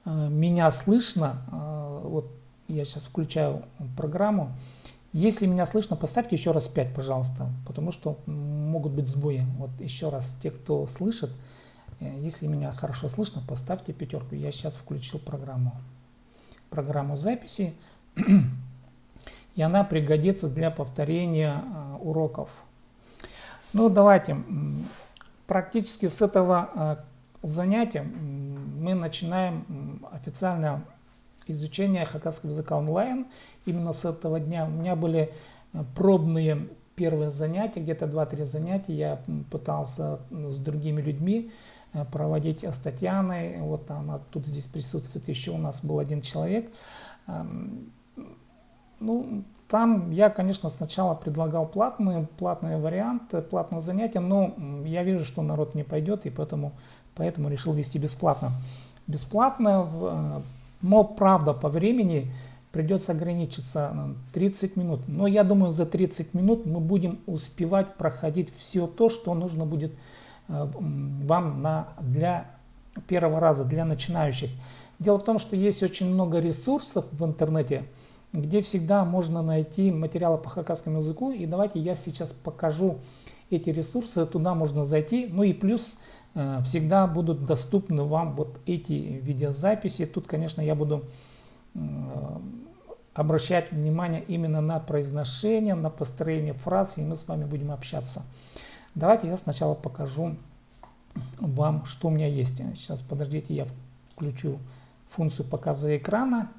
меня слышно. Вот я сейчас включаю программу. Если меня слышно, поставьте еще раз 5, пожалуйста, потому что могут быть сбои. Вот еще раз, те, кто слышит, если меня хорошо слышно, поставьте 5. Я сейчас включил программу записи, и она пригодится для повторения уроков. Ну, давайте. Практически с этого занятия мы начинаем официальное изучение хакасского языка онлайн. Именно с этого дня у меня были пробные первые занятия, где-то 2-3 занятия. Я пытался с другими людьми проводить, с Татьяной. Вот она тут здесь присутствует, еще у нас был один человек. Ну, там я, конечно, сначала предлагал платный вариант, платное занятие, но я вижу, что народ не пойдет, и поэтому решил вести бесплатно. Бесплатно, но правда по времени придется ограничиться 30 минут. Но я думаю, за 30 минут мы будем успевать проходить все то, что нужно будет вам для первого раза, для начинающих. Дело в том, что есть очень много ресурсов в интернете, где всегда можно найти материалы по хакасскому языку. И давайте я сейчас покажу эти ресурсы, туда можно зайти. Ну и плюс всегда будут доступны вам вот эти видеозаписи. Тут, конечно, я буду обращать внимание именно на произношение, на построение фраз, и мы с вами будем общаться. Давайте я сначала покажу вам, что у меня есть. Сейчас, подождите, я включу функцию показа экрана.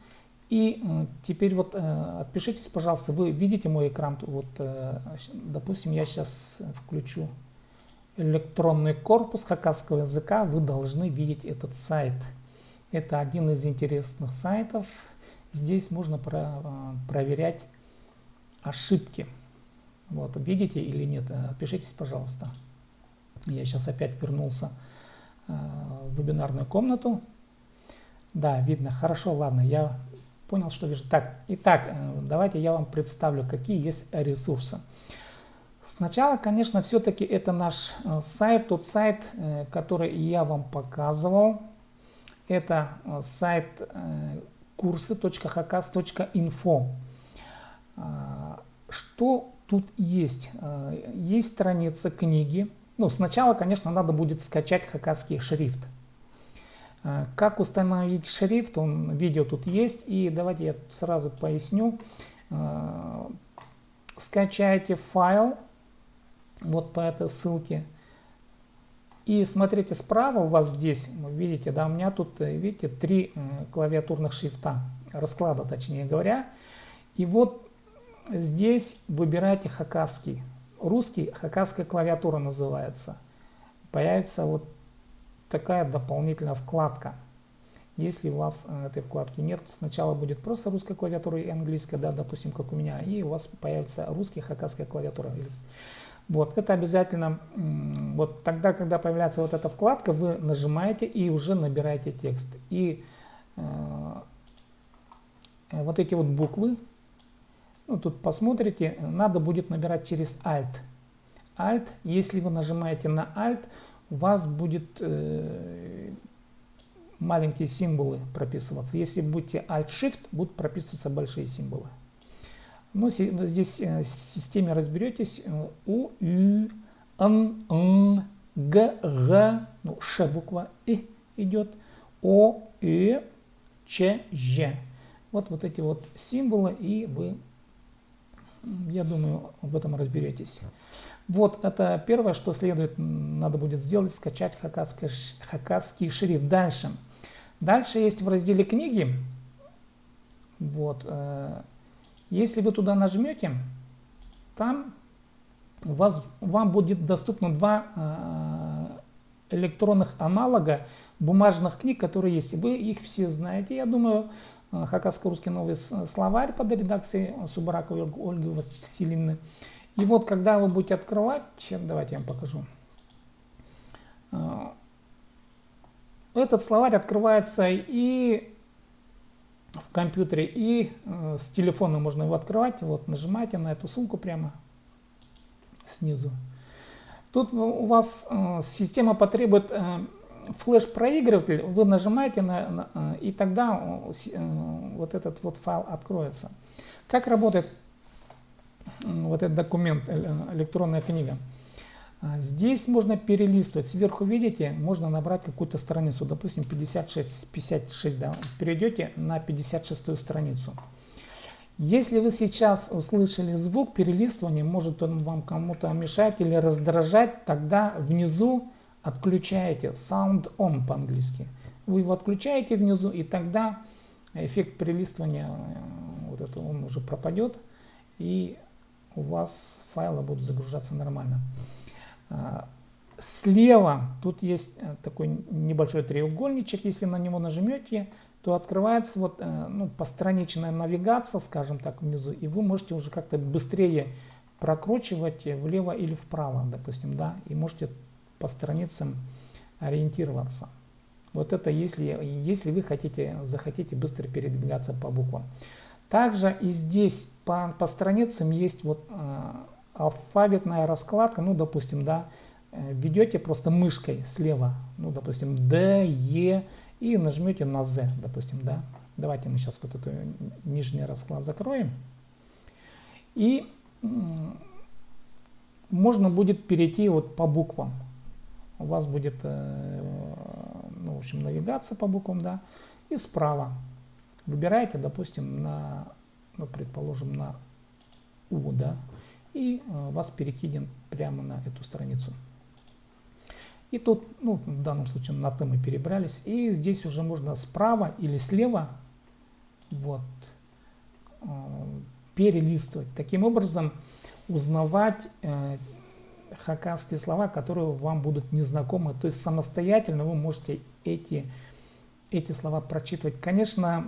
И теперь вот отпишитесь, пожалуйста, вы видите мой экран? Вот, допустим, я сейчас включу электронный корпус хакасского языка. Вы должны видеть этот сайт. Это один из интересных сайтов. Здесь можно проверять ошибки. Вот, видите или нет? Отпишитесь, пожалуйста. Я сейчас опять вернулся в вебинарную комнату. Да, видно. Хорошо, ладно, я понял, что вижу. Так, итак, давайте я вам представлю, какие есть ресурсы. Сначала, конечно, все-таки это наш сайт, тот сайт, который я вам показывал. Это сайт курсы.hakas.info. Что тут есть? Есть страница книги. Ну, сначала, конечно, надо будет скачать хакасский шрифт. Как установить шрифт? Видео тут есть. И давайте я сразу поясню. Скачайте файл вот по этой ссылке. И смотрите, справа у вас здесь, видите, да, у меня тут, видите, 3 клавиатурных шрифта, расклада, точнее говоря. И вот здесь выбирайте хакасский. Русский хакасская клавиатура называется. Появится вот такая дополнительная вкладка. Если у вас этой вкладки нет, сначала будет просто русская клавиатура и английская, да, допустим, как у меня, и у вас появится русский хакасская клавиатура. Вот, это обязательно, вот тогда, когда появляется вот эта вкладка, вы нажимаете и уже набираете текст. И вот эти вот буквы, ну, тут посмотрите, надо будет набирать через Alt. Alt, если вы нажимаете на Alt, у вас будет маленькие символы прописываться. Если будете Alt-Shift, будут прописываться большие символы. Ну, здесь в системе разберетесь. У, Ю, Н, Г, Г, ну, Ш буква И идет. О, Ө, Ч, Ж. Вот эти вот символы, и вы, я думаю, в этом разберетесь. Вот это первое, что следует, надо будет сделать, скачать хакасский шрифт. Дальше есть в разделе книги. Вот. Если вы туда нажмете, там вам будет доступно 2 электронных аналога бумажных книг, которые есть. Вы их все знаете, я думаю. Хакасско-русский новый словарь под редакцией Субараковой Ольги Васильевны. И вот когда вы будете открывать, давайте я вам покажу. Этот словарь открывается и в компьютере, и с телефона можно его открывать. Вот нажимаете на эту ссылку прямо снизу. Тут у вас система потребует флеш-проигрыватель, вы нажимаете и тогда вот этот вот файл откроется. Как работает вот этот документ, электронная книга? Здесь можно перелистывать. Сверху, видите, можно набрать какую-то страницу, допустим, 56, да, перейдете на 56-ю страницу. Если вы сейчас услышали звук перелистывания, может он вам кому-то мешать или раздражать, тогда внизу отключаете Sound On по-английски. Вы его отключаете внизу, и тогда эффект перелистывания вот это, он уже пропадет, и у вас файлы будут загружаться нормально. Слева тут есть такой небольшой треугольничек, если на него нажмете, то открывается вот, ну, постраничная навигация, скажем так, внизу, и вы можете уже как-то быстрее прокручивать влево или вправо, допустим, да, и можете по страницам ориентироваться. Вот это если вы захотите быстро передвигаться по буквам. Также и здесь по страницам есть вот алфавитная раскладка, ну, допустим, да, ведете просто мышкой слева, ну, допустим, D, E, и нажмете на Z, допустим, да. Давайте мы сейчас вот эту нижний расклад закроем. И можно будет перейти вот по буквам. У вас будет, ну, в общем, навигация по буквам, да. И справа выбираете, допустим, на, ну, предположим, на U, да. И вас перекинет прямо на эту страницу. И тут, ну, в данном случае на Т мы перебрались. И здесь уже можно справа или слева вот, перелистывать. Таким образом, узнавать хакасские слова, которые вам будут незнакомы. То есть самостоятельно вы можете эти слова прочитывать. Конечно,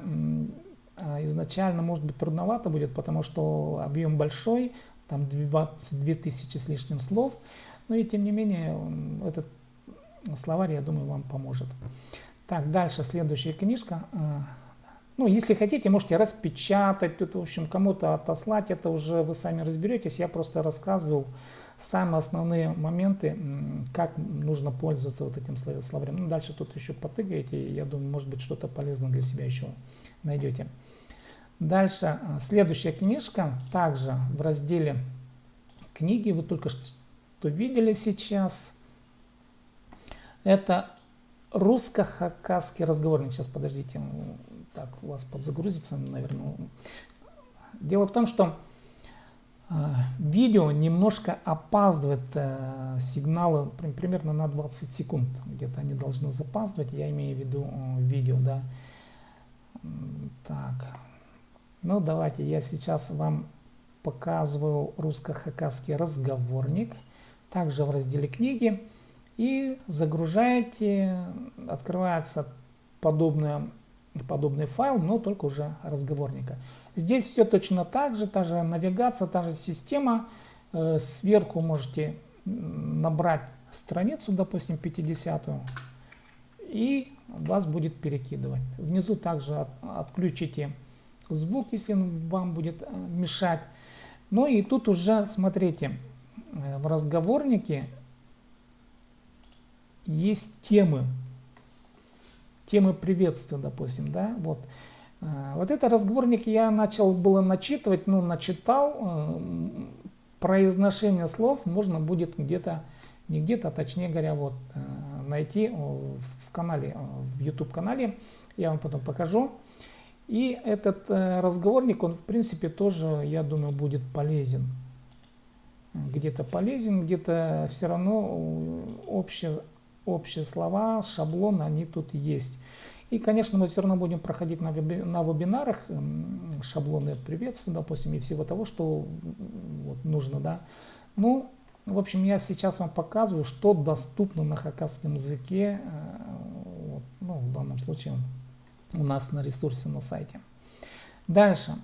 изначально, может быть, трудновато будет, потому что объем большой, там 22 тысячи с лишним слов. Но и тем не менее, этот словарь, я думаю, вам поможет. Так, дальше следующая книжка. Ну, если хотите, можете распечатать, тут, в общем, кому-то отослать, это уже вы сами разберетесь. Я просто рассказывал самые основные моменты, как нужно пользоваться вот этим словарем. Ну, дальше тут еще потыгаете, я думаю, может быть, что-то полезное для себя еще найдете. Дальше, следующая книжка, также в разделе книги, вы только что видели сейчас. Это русско-хакасский разговорник. Сейчас, подождите, так, у вас подзагрузится, наверное. Дело в том, что видео немножко опаздывает, сигналы примерно на 20 секунд. Где-то они должны запаздывать, я имею в виду видео, да. Так, ну давайте я сейчас вам показываю русско-хакасский разговорник. Также в разделе книги. И загружаете, открывается подобный файл, но только уже разговорника. Здесь все точно так же, та же навигация, та же система. Сверху можете набрать страницу, допустим, 50-ю, и вас будет перекидывать. Внизу также отключите звук, если он вам будет мешать. Ну и тут уже, смотрите, в разговорнике есть темы приветствия, допустим, да, вот. Вот это разговорник я начал было начитывать, ну, начитал, произношение слов можно будет где-то, не где-то, точнее говоря, вот, найти в канале, в YouTube канале, я вам потом покажу. И этот разговорник, он, в принципе, тоже, я думаю, будет полезен. Где-то полезен, где-то все равно общие слова, шаблоны, они тут есть. И, конечно, мы все равно будем проходить на вебинарах шаблоны приветствия, допустим, и всего того, что вот нужно, да. Ну, в общем, я сейчас вам показываю, что доступно на хакасском языке, вот, ну, в данном случае у нас на ресурсе на сайте. Дальше.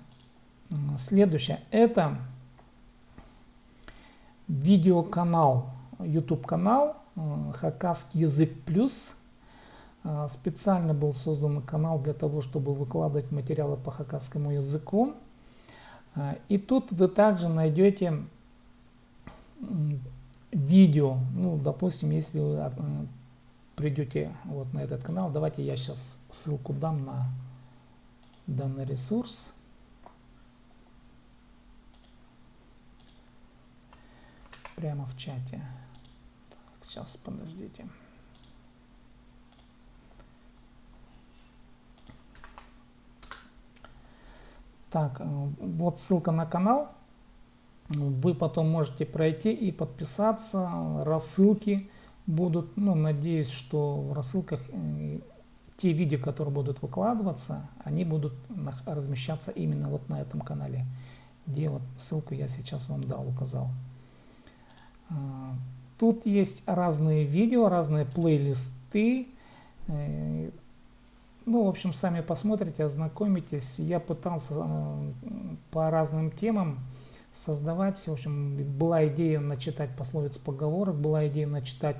Следующее. Это видеоканал, YouTube канал Хакасский язык плюс. Специально был создан канал для того, чтобы выкладывать материалы по хакасскому языку. И тут вы также найдете видео. Ну, допустим, если вы придете вот на этот канал. Давайте я сейчас ссылку дам на данный ресурс. Прямо в чате. Так, сейчас, подождите. Так, вот ссылка на канал. Вы потом можете пройти и подписаться. Рассылки будут, ну, надеюсь, что в рассылках те видео, которые будут выкладываться, они будут размещаться именно вот на этом канале, где вот ссылку я сейчас вам дал, указал. Тут есть разные видео, разные плейлисты. Ну, в общем, сами посмотрите, ознакомитесь. Я пытался по разным темам создавать. В общем, была идея начитать пословиц, поговорок, была идея начитать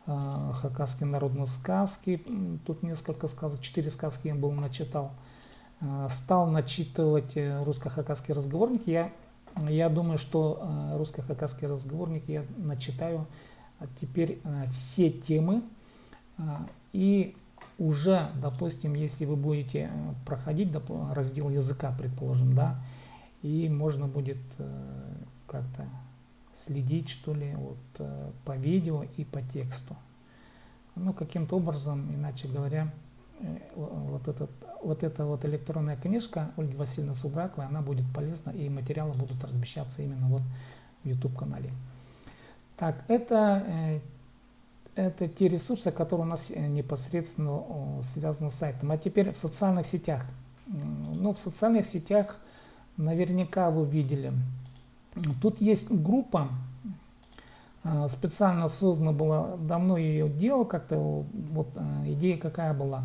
хакасские народные сказки. Тут несколько сказок, 4 сказки я был начитал. Стал начитывать русско-хакасский разговорник. Я думаю, что русско-хакасский разговорник я начитаю теперь все темы. И уже, допустим, если вы будете проходить раздел языка, предположим, да, и можно будет как-то следить, что ли, вот, по видео и по тексту. Ну, каким-то образом, иначе говоря, вот эта вот электронная книжка Ольги Васильевны Субраковой, она будет полезна, и материалы будут размещаться именно вот в YouTube-канале. Так, это те ресурсы, которые у нас непосредственно связаны с сайтом. А теперь в социальных сетях. Ну, в социальных сетях наверняка вы видели. Тут есть группа, специально создана была, давно ее делал, как-то вот идея какая была.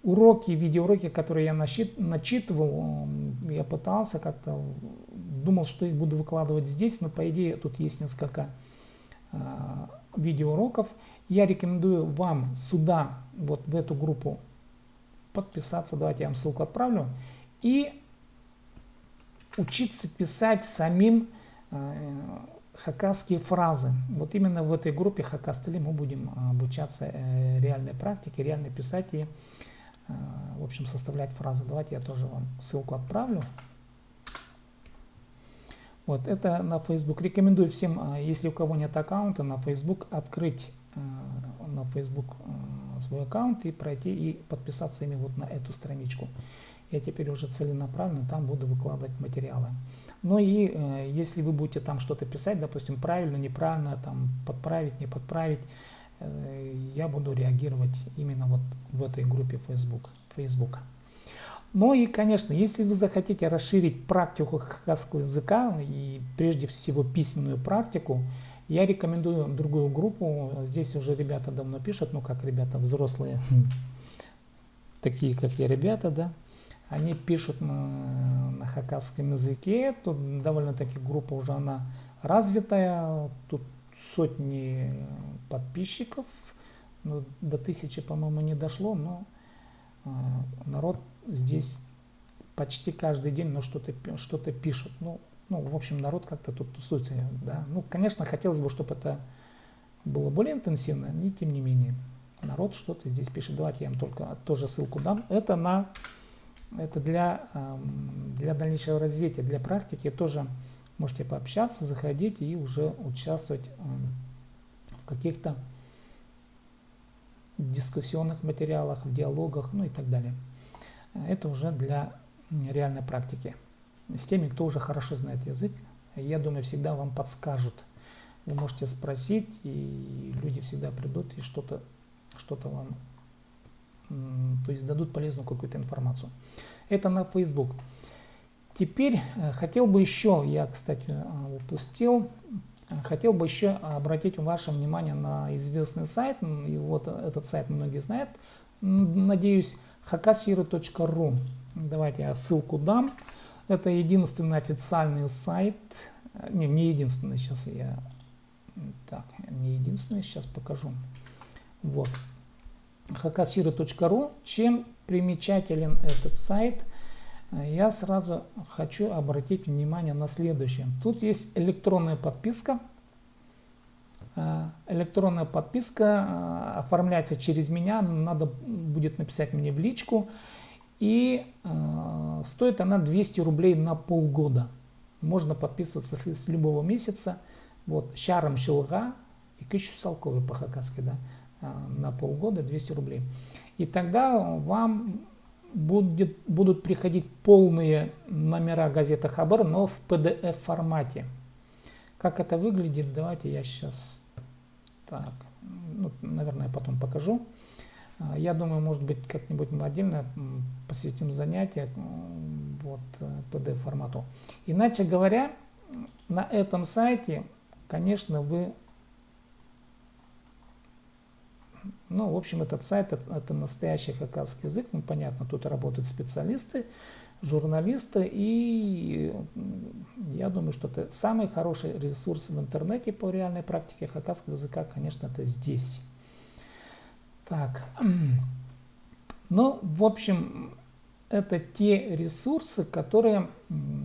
Уроки, видеоуроки, которые я начитывал, я пытался как-то, думал, что их буду выкладывать здесь, но по идее тут есть несколько видеоуроков. Я рекомендую вам сюда, вот в эту группу подписаться. Давайте я вам ссылку отправлю. И учиться писать самим хакасские фразы. Вот именно в этой группе Хакастили мы будем обучаться реальной практике, реально писать и, в общем, составлять фразы. Давайте я тоже вам ссылку отправлю. Вот это на Facebook. Рекомендую всем, если у кого нет аккаунта на Facebook, открыть на Facebook свой аккаунт и пройти и подписаться ими вот на эту страничку. Я теперь уже целенаправленно там буду выкладывать материалы. Ну и если вы будете там что-то писать, допустим, правильно, неправильно, там подправить, не подправить, я буду реагировать именно вот в этой группе Facebook. Ну и, конечно, если вы захотите расширить практику хакасского языка и прежде всего письменную практику, я рекомендую другую группу. Здесь уже ребята давно пишут, ну как ребята, взрослые, такие как я ребята, да. Они пишут на хакасском языке. Тут довольно-таки группа уже она развитая. Тут сотни подписчиков. Ну, до 1000, по-моему, не дошло, но народ здесь почти каждый день, но что-то пишут. Ну, в общем, народ как-то тут тусуется. Да. Ну, конечно, хотелось бы, чтобы это было более интенсивно, но тем не менее. Народ что-то здесь пишет. Давайте я вам только тоже ссылку дам. Это для дальнейшего развития, для практики. Тоже можете пообщаться, заходить и уже участвовать в каких-то дискуссионных материалах, в диалогах, ну и так далее. Это уже для реальной практики. С теми, кто уже хорошо знает язык, я думаю, всегда вам подскажут. Вы можете спросить, и люди всегда придут и что-то вам, то есть дадут полезную какую-то информацию. Это на Facebook. Теперь хотел бы еще, я, кстати, упустил, хотел бы еще обратить ваше внимание на известный сайт. И вот этот сайт многие знают, надеюсь, hakashiru.ru. Давайте я ссылку дам. Это единственный официальный сайт. Не единственный, сейчас я... Так, не единственный, сейчас покажу. Вот. hakashiru.ru. Чем примечателен этот сайт? Я сразу хочу обратить внимание на следующее. Тут есть электронная подписка. Электронная подписка оформляется через меня, надо будет написать мне в личку. И стоит она 200 рублей на полгода. Можно подписываться с любого месяца. Вот, шаром шелга и кыщу салковый по-хакасски, да, на полгода 200 рублей. И тогда вам будут приходить полные номера газеты Хабар, но в PDF формате. Как это выглядит, давайте я сейчас так, ну, наверное, потом покажу. Я думаю, может быть, как-нибудь мы отдельно посвятим занятие вот, PDF формату. Иначе говоря, на этом сайте, конечно, вы, ну, в общем, этот сайт, это настоящий хакасский язык, ну, понятно, тут работают специалисты, журналисты, и я думаю, что это самый хороший ресурс в интернете по реальной практике хакасского языка, конечно, это здесь. Так, ну, в общем, это те ресурсы, которые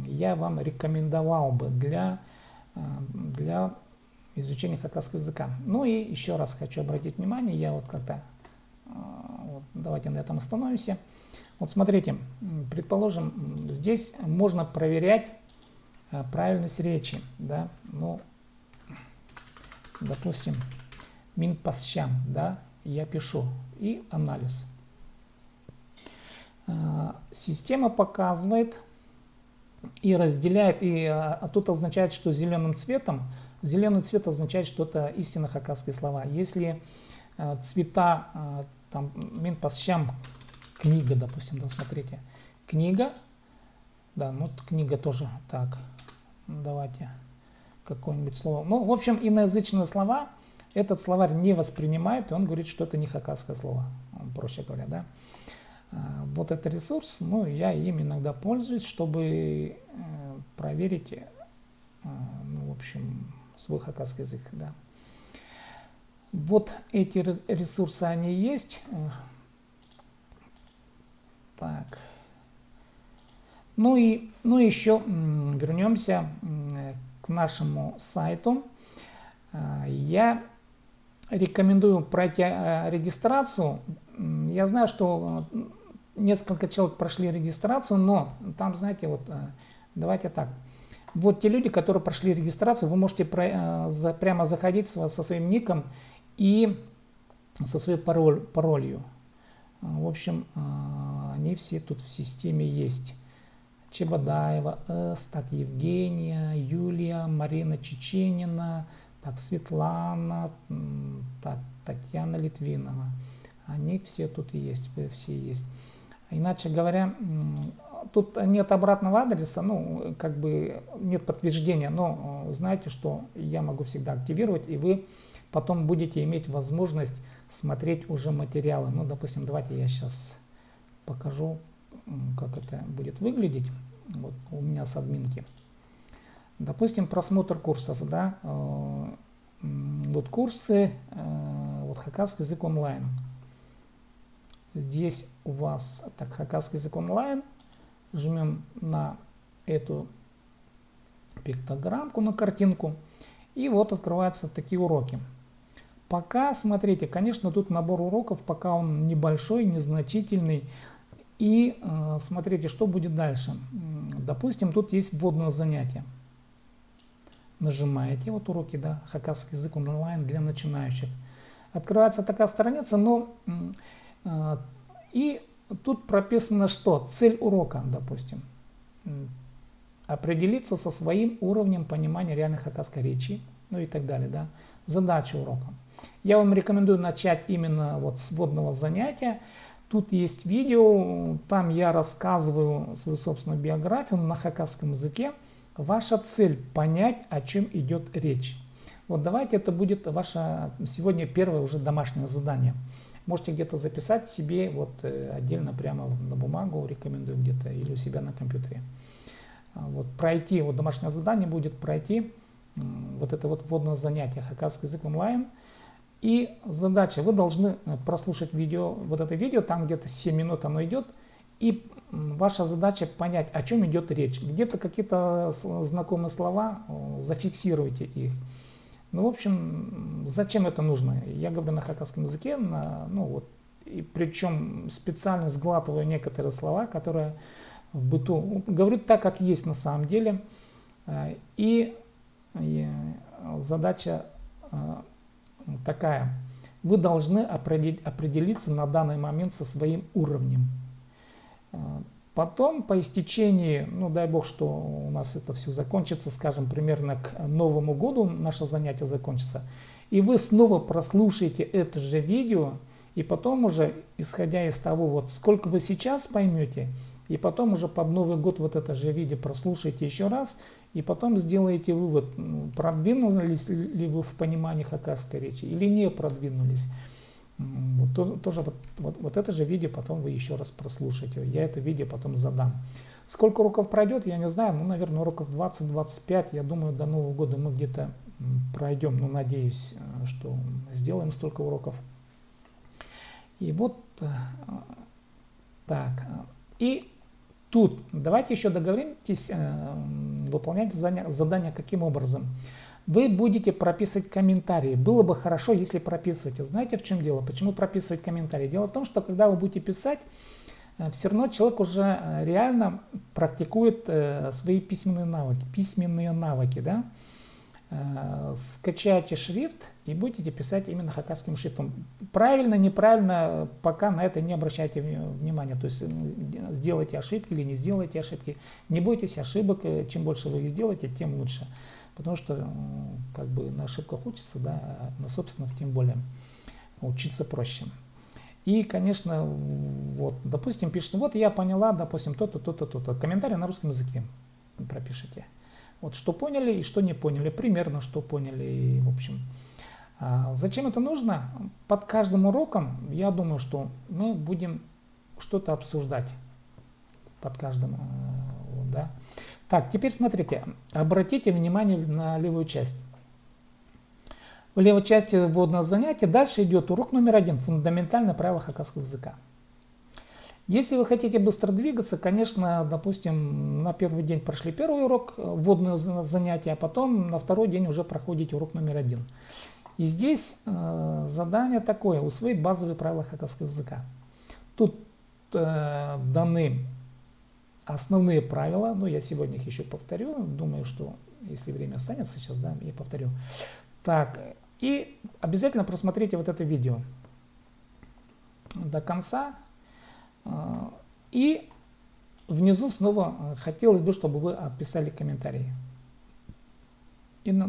я вам рекомендовал бы для изучения хакасского языка. Ну и еще раз хочу обратить внимание, я вот как-то, вот, давайте на этом остановимся. Вот смотрите, предположим, здесь можно проверять правильность речи, да, ну, допустим, минпасщам, да, я пишу, и анализ. Система показывает и разделяет, а тут означает, что зеленым цветом, зеленый цвет означает, что это истинно хакасские слова. Если цвета, там, минпасщам, книга, допустим, да, смотрите, книга, да, ну, книга тоже, так, давайте, какое-нибудь слово. Ну, в общем, иноязычные слова этот словарь не воспринимает, и он говорит, что это не хакасское слово, проще говоря, да. Вот это ресурс, ну, я им иногда пользуюсь, чтобы проверить, ну, в общем, свой хакасский язык, да. Вот эти ресурсы, они есть. Так. Ну и еще вернемся к нашему сайту. Я рекомендую пройти регистрацию. Я знаю, что несколько человек прошли регистрацию, но там, знаете, вот давайте так. Вот те люди, которые прошли регистрацию, вы можете прямо заходить со своим ником и со своей паролью. В общем, они все тут в системе есть. Чебадаева, так, Евгения, Юлия, Марина Чеченина, так, Светлана, так, Татьяна Литвинова. Они все тут есть, все есть. Иначе говоря, тут нет обратного адреса, ну, как бы нет подтверждения, но знаете, что я могу всегда активировать, и вы потом будете иметь возможность смотреть уже материалы. Ну, допустим, давайте я сейчас покажу, как это будет выглядеть. Вот у меня с админки. Допустим, просмотр курсов, да, вот курсы, вот хакасский язык онлайн. Здесь у вас, так, хакасский язык онлайн, жмем на эту пиктограммку, на картинку, и вот открываются такие уроки. Пока, смотрите, конечно, тут набор уроков, пока он небольшой, незначительный. И смотрите, что будет дальше. Допустим, тут есть вводное занятие. Нажимаете, вот уроки, да, хакасский язык онлайн для начинающих. Открывается такая страница, но и тут прописано, что цель урока, допустим, определиться со своим уровнем понимания реальной хакасской речи, ну и так далее, да. Задача урока. Я вам рекомендую начать именно вот с вводного занятия. Тут есть видео, там я рассказываю свою собственную биографию на хакасском языке. Ваша цель – понять, о чем идет речь. Вот давайте это будет ваше сегодня первое уже домашнее задание. Можете где-то записать себе вот отдельно прямо на бумагу, рекомендую где-то, или у себя на компьютере. Вот пройти, вот домашнее задание будет пройти вот это вот вводное занятие хакасский язык онлайн. И задача, вы должны прослушать видео, вот это видео, там где-то 7 минут оно идет, и ваша задача понять, о чем идет речь. Где-то какие-то знакомые слова, зафиксируйте их. Ну, в общем, зачем это нужно? Я говорю на хакасском языке, ну вот, и причем специально сглатываю некоторые слова, которые в быту говорю так, как есть на самом деле. И задача такая. Вы должны определиться на данный момент со своим уровнем. Потом, по истечении, ну дай бог, что у нас это все закончится, скажем, примерно к Новому году наше занятие закончится, и вы снова прослушаете это же видео, и потом уже, исходя из того, вот сколько вы сейчас поймете, и потом уже под Новый год вот это же видео прослушайте еще раз, и потом сделаете вывод, продвинулись ли вы в понимании хакасской речи или не продвинулись. Вот, тоже вот это же видео потом вы еще раз прослушаете. Я это видео потом задам. Сколько уроков пройдет, я не знаю. Ну, наверное, уроков 20-25. Я думаю, до Нового года мы где-то пройдем. Ну, надеюсь, что сделаем столько уроков. И вот так. И тут давайте еще договоритесь выполнять задание каким образом. Вы будете прописывать комментарии. Было бы хорошо, если прописываете. Знаете, в чем дело? Почему прописывать комментарии? Дело в том, что когда вы будете писать, все равно человек уже реально практикует свои письменные навыки. Да? Скачайте шрифт и будете писать именно хакасским шрифтом. Правильно, неправильно, пока на это не обращайте внимания. То есть сделайте ошибки или не сделайте ошибки. Не бойтесь ошибок. Чем больше вы их сделаете, тем лучше. Потому что как бы на ошибках учатся, да, а на собственных тем более учиться проще. И, конечно, вот, допустим, пишет, вот я поняла, допустим, то-то, то-то, то-то. Комментарий на русском языке пропишите. Вот что поняли и что не поняли, примерно что поняли, и, в общем. Зачем это нужно? Под каждым уроком, я думаю, что мы будем что-то обсуждать. Под каждым, да. Так, теперь смотрите, обратите внимание на левую часть. В левой части вводного занятия дальше идет урок номер 1, фундаментальные правила хакасского языка. Если вы хотите быстро двигаться, конечно, допустим, на первый день прошли первый урок, вводное занятие, а потом на второй день уже проходите урок номер 1. И здесь задание такое, усвоить базовые правила хакасского языка. Тут даны основные правила, но я сегодня их еще повторю, думаю, что если время останется сейчас, да, я повторю. Так, и обязательно просмотрите вот это видео до конца. И внизу снова хотелось бы, чтобы вы отписали комментарии. И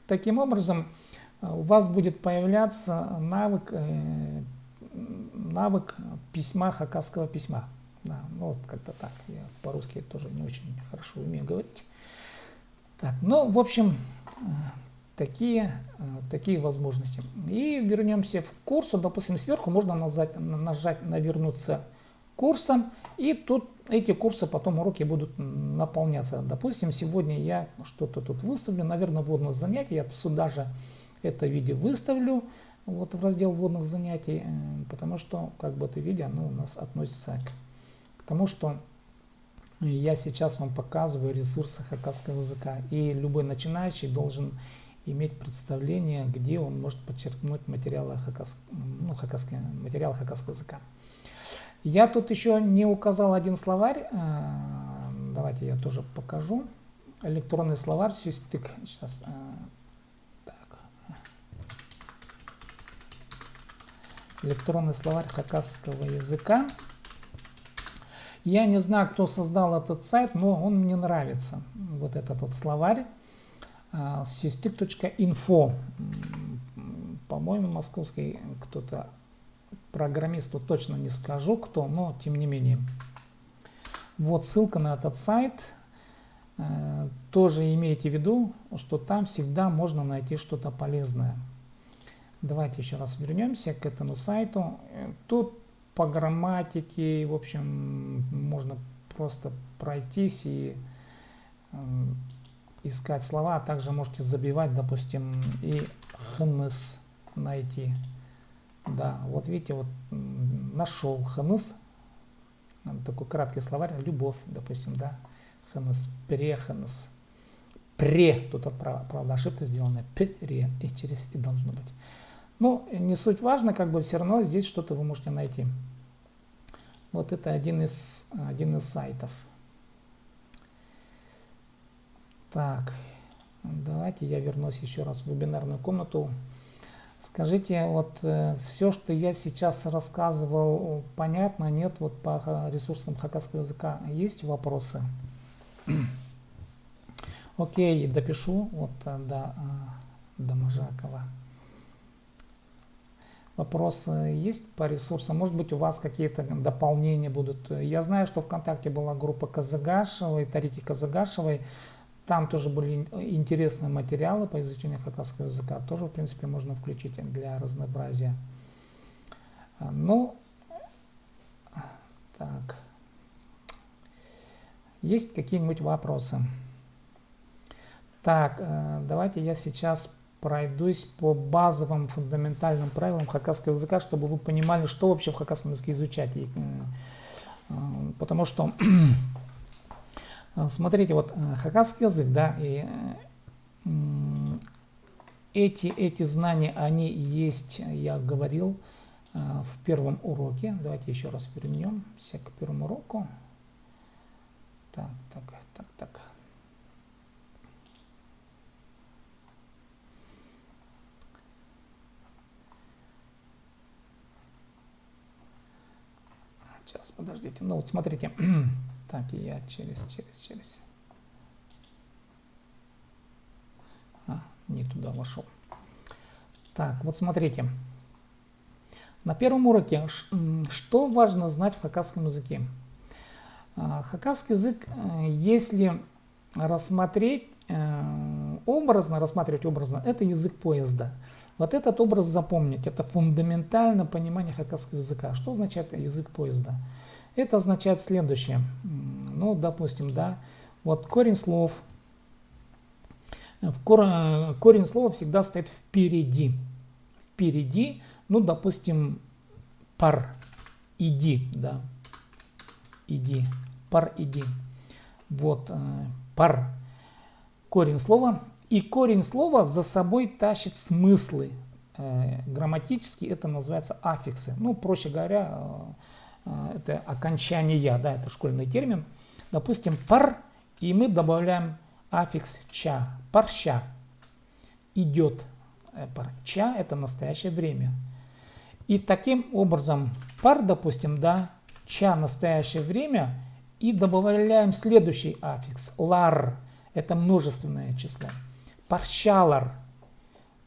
таким образом у вас будет появляться навык письма, хакасского письма. Да, ну вот как-то так. Я по-русски тоже не очень хорошо умею говорить. Так, ну, в общем, такие возможности. И вернемся в курс. Допустим, сверху можно нажать на «Вернуться курсом». И тут эти курсы, потом уроки будут наполняться. Допустим, сегодня я что-то тут выставлю. Наверное, вводное занятие. Я сюда же это видео выставлю. Вот в раздел вводных занятий. Потому что как бы это видео, оно у нас относится к тому, что я сейчас вам показываю ресурсы хакасского языка. И любой начинающий должен иметь представление, где он может подчеркнуть материалы материал хакасского языка. Я тут еще не указал один словарь. Давайте я тоже покажу. Электронный словарь Сюстик. Сейчас. Так. Электронный словарь хакасского языка. Я не знаю, кто создал этот сайт, но он мне нравится. Вот этот вот словарь. Systik.info. По-моему, московский кто-то программист, вот точно не скажу кто, но тем не менее. Вот ссылка на этот сайт. Тоже имейте в виду, что там всегда можно найти что-то полезное. Давайте еще раз вернемся к этому сайту. Тут по грамматике, в общем, можно просто пройтись и искать слова, а также можете забивать, допустим, и хнс найти. Да, вот видите, вот нашел хнс, такой краткий словарь, любовь, допустим, да, хнс, перехнс, пре. Тут, правда, ошибка сделана. Пре. И через и должно быть. Ну, не суть важно, как бы все равно здесь что-то вы можете найти. Вот это один из сайтов. Так, давайте я вернусь еще раз в вебинарную комнату. Скажите, вот все, что я сейчас рассказывал, понятно, нет? Вот по ресурсам хакасского языка есть вопросы? Окей, допишу вот до Можакова. Вопросы есть по ресурсам? Может быть, у вас какие-то дополнения будут? Я знаю, что ВКонтакте была группа Казагашевой, Тарики Казагашевой. Там тоже были интересные материалы по изучению хакасского языка. Тоже, в принципе, можно включить для разнообразия. Ну, так. Есть какие-нибудь вопросы? Так, давайте я сейчас пройдусь по базовым фундаментальным правилам хакасского языка, чтобы вы понимали, что вообще в хакасском языке изучать. Потому что, смотрите, вот хакасский язык, да, и эти знания, они есть, я говорил в первом уроке. Давайте еще раз вернемся к первому уроку. Так. Сейчас, подождите. Ну вот смотрите. Так, я через. Не туда вошел. Так, вот смотрите. На первом уроке, что важно знать в хакасском языке? Хакасский язык, если рассматривать образно, это язык поезда. Вот этот образ запомнить, это фундаментальное понимание хакасского языка. Что означает язык поезда? Это означает следующее. Ну, допустим, да, вот корень слов. Корень слова всегда стоит впереди. Впереди, ну, допустим, пар, иди, да. Иди, пар, иди. Вот, пар, корень слова. И корень слова за собой тащит смыслы. Грамматически это называется аффиксы. Ну, проще говоря, это окончание, да, это школьный термин. Допустим, пар, и мы добавляем аффикс ча. Парща. Идет. Ча это настоящее время. И таким образом пар, допустим, да, ча настоящее время, и добавляем следующий аффикс. Лар. Это множественное число. Парщалар.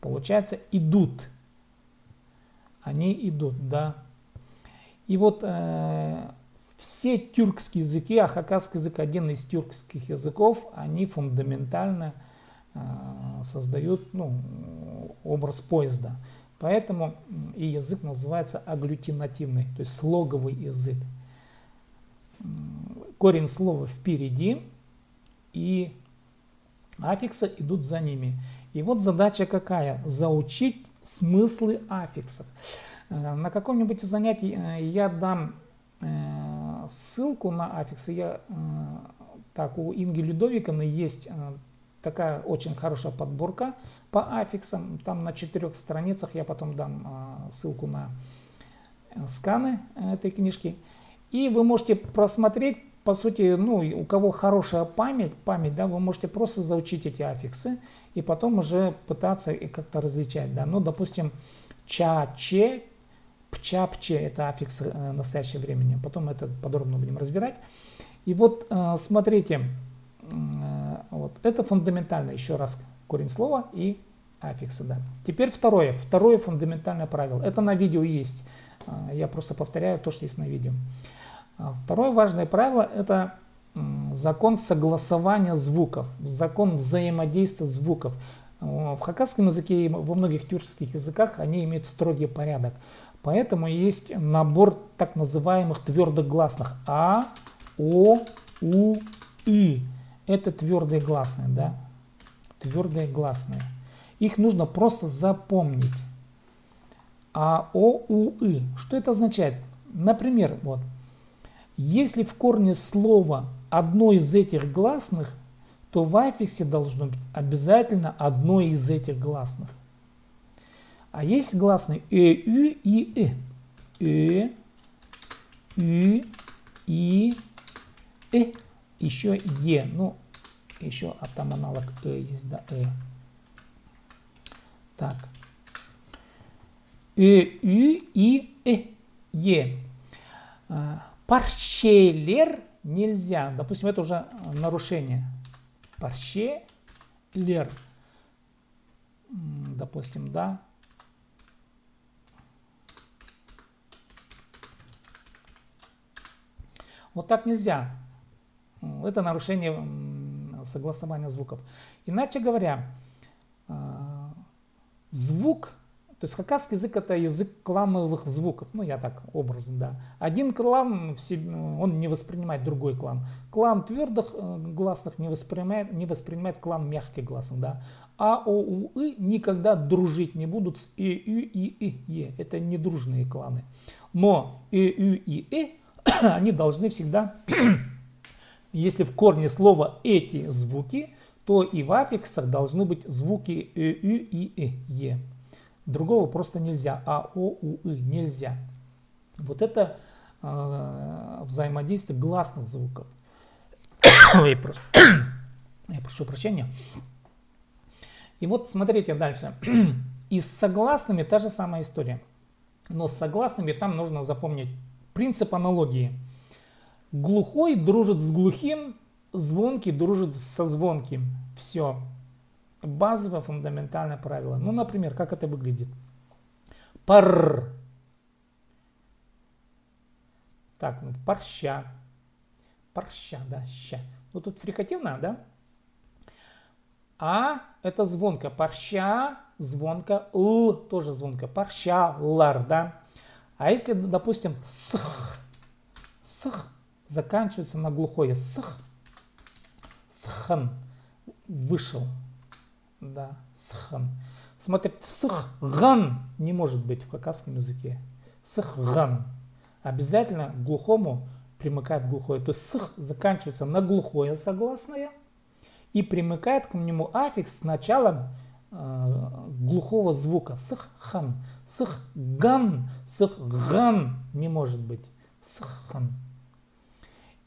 Получается, идут. Они идут, да. И вот все тюркские языки, а хакасский язык один из тюркских языков, они фундаментально создают, ну, образ поезда. Поэтому и язык называется агглютинативный, то есть слоговый язык. Корень слова впереди, и аффиксы идут за ними. И вот задача какая? Заучить смыслы аффиксов. На каком-нибудь занятии я дам ссылку на аффиксы. Так, у Инги Людовиковны есть такая очень хорошая подборка по аффиксам. Там на 4 страницах я потом дам ссылку на сканы этой книжки. И вы можете просмотреть, по сути, ну, у кого хорошая память, да, вы можете просто заучить эти аффиксы и потом уже пытаться и как-то различать, да. Ну, допустим, ча-че, пча-пче, это аффикс настоящего времени. Потом это подробно будем разбирать. И вот смотрите, вот это фундаментально, еще раз, корень слова и аффиксы, да. Теперь второе фундаментальное правило. Это на видео есть. Я просто повторяю то, что есть на видео. Второе важное правило – это закон согласования звуков, закон взаимодействия звуков. В хакасском языке и во многих тюркских языках они имеют строгий порядок. Поэтому есть набор так называемых твердых гласных. А, О, У, И. Это твердые гласные, да? Твердые гласные. Их нужно просто запомнить. А, О, У, И. Что это означает? Например, вот. Если в корне слова одно из этих гласных, то в аффиксе должно быть обязательно одно из этих гласных. А есть гласные ю и ю, и, еще е. Ну, еще там аналог есть, да, Так. Ю и е. Парщелер нельзя. Допустим, это уже нарушение. Парщелер. Допустим, да. Вот так нельзя. Это нарушение согласования звуков. Иначе говоря, звук, то есть хакасский язык — это язык клановых звуков. Ну, я так образно, да. Один клан, он не воспринимает другой клан. Клан твердых гласных не воспринимает клан мягких гласных, да. А, О, У, И никогда дружить не будут с Ю, И, Е. Это не дружные кланы. Но Ю и они должны всегда, если в корне слова эти звуки, то и в аффиксах должны быть звуки Ю и Е. Другого просто нельзя. А, О, У, И нельзя. Вот это взаимодействие гласных звуков. Я прошу прощения. И вот смотрите дальше. И с согласными та же самая история. Но с согласными там нужно запомнить принцип аналогии. Глухой дружит с глухим, звонкий дружит со звонким. Все. Базовое фундаментальное правило. Ну, например, как это выглядит? Пар. Так, ну, парща. Парща, да, ща. Вот тут фрикативно, да? А это звонко. Парща, звонко. Л тоже звонко. Парща, лар, да? А если, допустим, сх заканчивается на глухое. Схан. Вышел. Да, схан. Смотрите, схган не может быть в хакасском языке. Схган. Обязательно к глухому примыкает глухое. То есть сх заканчивается на глухое согласное и примыкает к нему аффикс с началом глухого звука. Сххан. Схган. Схган не может быть. Схан.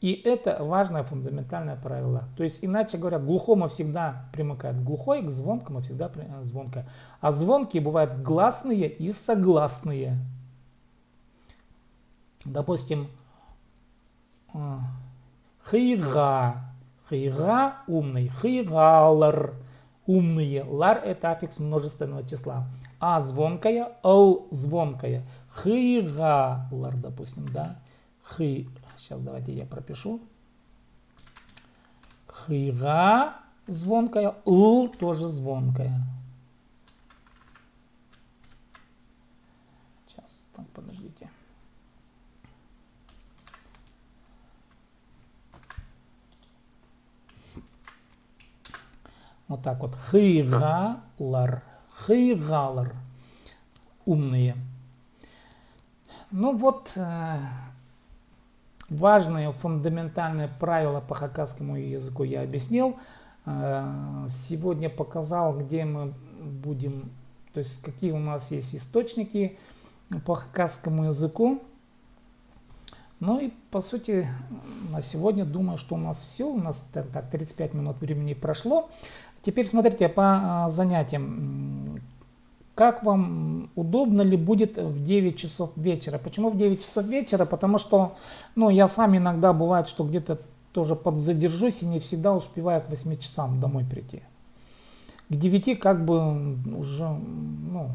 И это важное фундаментальное правило. То есть, иначе говоря, к глухому всегда примыкает глухой, к звонкому всегда звонкое. А звонкие бывают гласные и согласные. Допустим, хига. Хига умный. Хигалар умные. Лар это аффикс множественного числа. А звонкая, л звонкая. Хигалар, допустим, да. Сейчас давайте я пропишу. Хига звонкая, л тоже звонкая. Сейчас, так, подождите. Вот так вот. Хигалар. Хигалар. Умные. Ну вот... Важное фундаментальное правило по хакасскому языку я объяснил. Сегодня показал, где мы будем, то есть какие у нас есть источники по хакасскому языку. Ну и по сути на сегодня думаю, что у нас все. У нас так 35 минут времени прошло. Теперь смотрите по занятиям. Как вам удобно ли будет в 9 часов вечера? Почему в 9 часов вечера? Потому что, ну, я сам иногда бывает, что где-то тоже подзадержусь и не всегда успеваю к 8 часам домой прийти. К 9 как бы уже, ну,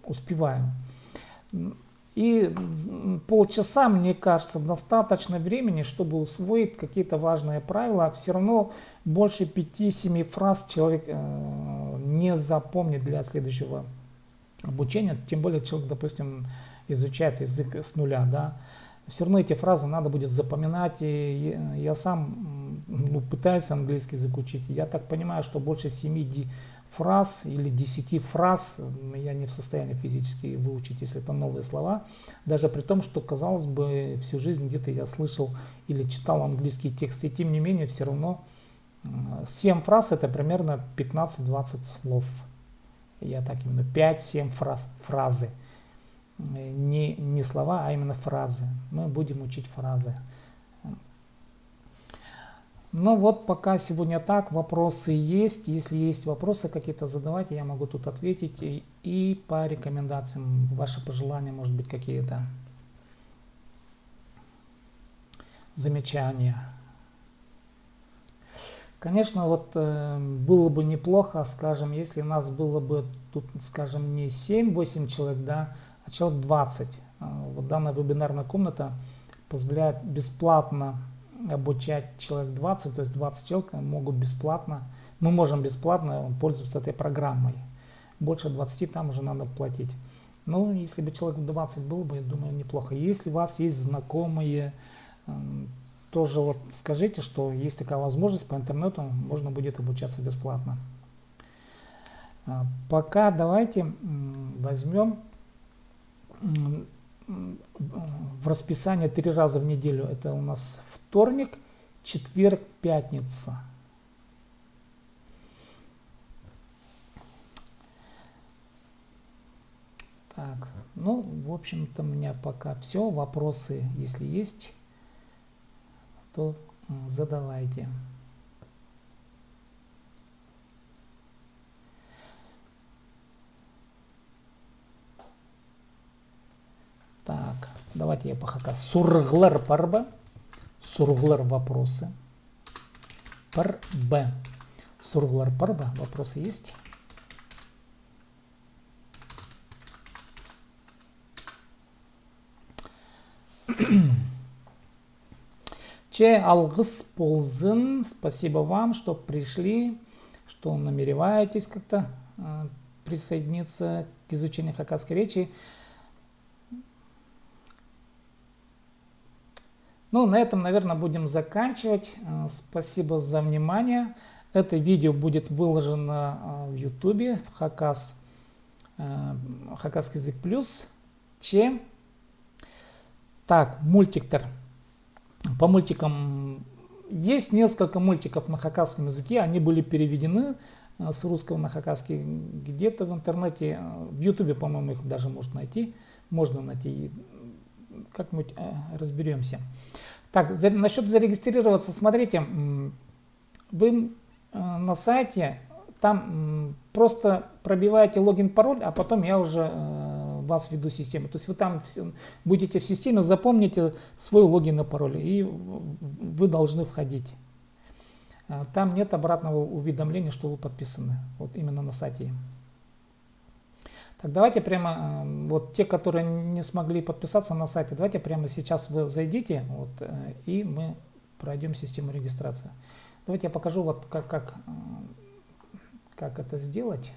успеваю. И полчаса, мне кажется, достаточно времени, чтобы усвоить какие-то важные правила. Все равно больше 5-7 фраз человек не запомнит для следующего обучения. Тем более человек, допустим, изучает язык с нуля. Да? Все равно эти фразы надо будет запоминать. И я сам пытаюсь английский язык учить. Я так понимаю, что больше 7 фраз или 10 фраз я не в состоянии физически выучить, если это новые слова. Даже при том, что, казалось бы, всю жизнь где-то я слышал или читал английские тексты. И тем не менее, все равно 7 фраз это примерно 15-20 слов. Я так именно 5-7 фразы. Не слова, а именно фразы. Мы будем учить фразы. Ну вот пока сегодня так. Вопросы есть. Если есть вопросы какие-то, задавайте. Я могу тут ответить. И по рекомендациям, ваши пожелания, может быть, какие-то замечания. Конечно, вот было бы неплохо, скажем, если у нас было бы тут, скажем, не 7-8 человек, да, а человек 20. Вот данная вебинарная комната позволяет бесплатно обучать человек 20, то есть 20 человек могут бесплатно, мы можем бесплатно пользоваться этой программой. Больше 20 там уже надо платить. Ну, если бы человек 20 было бы, я думаю, неплохо. Если у вас есть знакомые, тоже вот скажите, что есть такая возможность по интернету, можно будет обучаться бесплатно. Пока давайте возьмем в расписание 3 раза в неделю. Это у нас вторник, четверг, пятница. Так, ну, в общем-то, у меня пока все. Вопросы, если есть, то задавайте. Так, давайте я пока. Сурглер парбе. Сурглер вопросы. Парбе. Сурглер парбе. Вопросы есть? Че алгыс ползын. Спасибо вам, что пришли, что намереваетесь как-то присоединиться к изучению хакасской речи. Ну, на этом, наверное, будем заканчивать. Спасибо за внимание. Это видео будет выложено в YouTube, в Хакас, Хакасский язык плюс. Че. Так, мультиктор. По мультикам есть несколько мультиков на хакасском языке. Они были переведены с русского на хакасский где-то в интернете. В YouTube, по-моему, их даже можно найти. Можно найти. Как-нибудь разберемся. Так, насчет зарегистрироваться, смотрите, вы на сайте, там просто пробиваете логин, пароль, а потом я уже вас введу в систему. То есть вы там будете в системе, запомните свой логин и пароль, и вы должны входить. Там нет обратного уведомления, что вы подписаны, вот именно на сайте. Так, давайте прямо, вот те, которые не смогли подписаться на сайте, давайте прямо сейчас вы зайдите, вот, и мы пройдем систему регистрации. Давайте я покажу, вот как это сделать.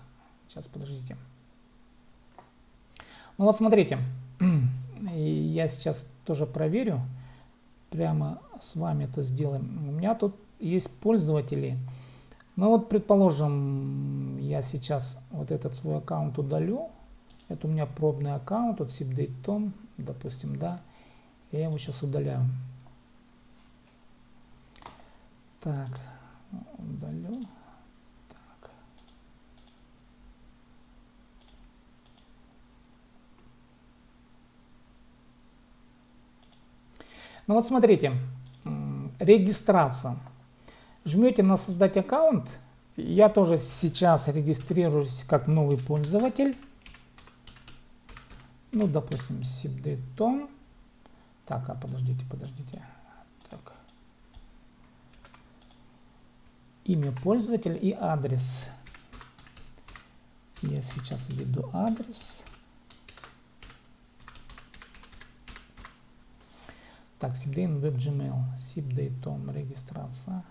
Сейчас, подождите. Ну вот смотрите, я сейчас тоже проверю, прямо с вами это сделаем. У меня тут есть пользователи. Ну вот, предположим, я сейчас вот этот свой аккаунт удалю. Это у меня пробный аккаунт, вот SIP-Date.tom, допустим, да. Я его сейчас удаляю. Так, удалю. Так. Ну вот смотрите, регистрация. Жмете на создать аккаунт. Я тоже сейчас регистрируюсь как новый пользователь. Ну, допустим, SIP-Date.tom. Так, подождите. Так. Имя пользователя и адрес. Я сейчас введу адрес. Так, SIP-Date Web Gmail. SIP-Date.tom. Регистрация.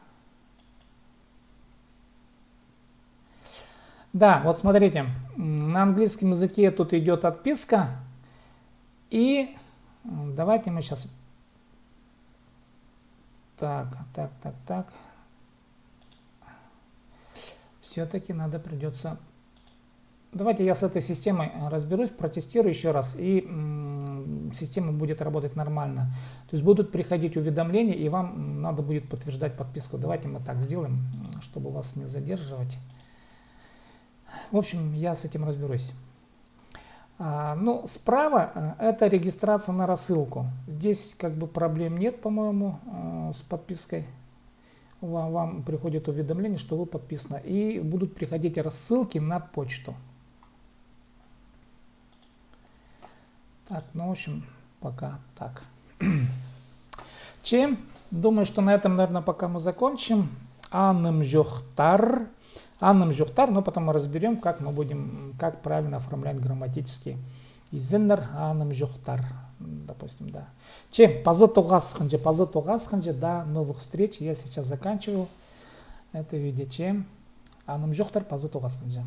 Да, вот смотрите, на английском языке тут идет отписка. И давайте мы сейчас... Так. Все-таки придется... Давайте я с этой системой разберусь, протестирую еще раз. И система будет работать нормально. То есть будут приходить уведомления, и вам надо будет подтверждать подписку. Давайте мы так сделаем, чтобы вас не задерживать. В общем, я с этим разберусь. Ну, справа это регистрация на рассылку. Здесь как бы проблем нет, по-моему, с подпиской. Вам приходит уведомление, что вы подписаны. И будут приходить рассылки на почту. Так, ну, в общем, пока так. Думаю, что на этом, наверное, пока мы закончим. Анным Жохтар, но потом мы разберем, как правильно оформлять грамматически. Изеннер Анным Жохтар, допустим, да. Пазы тоғасханче, до новых встреч. Я сейчас заканчиваю это видео. Анным Жохтар, пазы тоғасханче.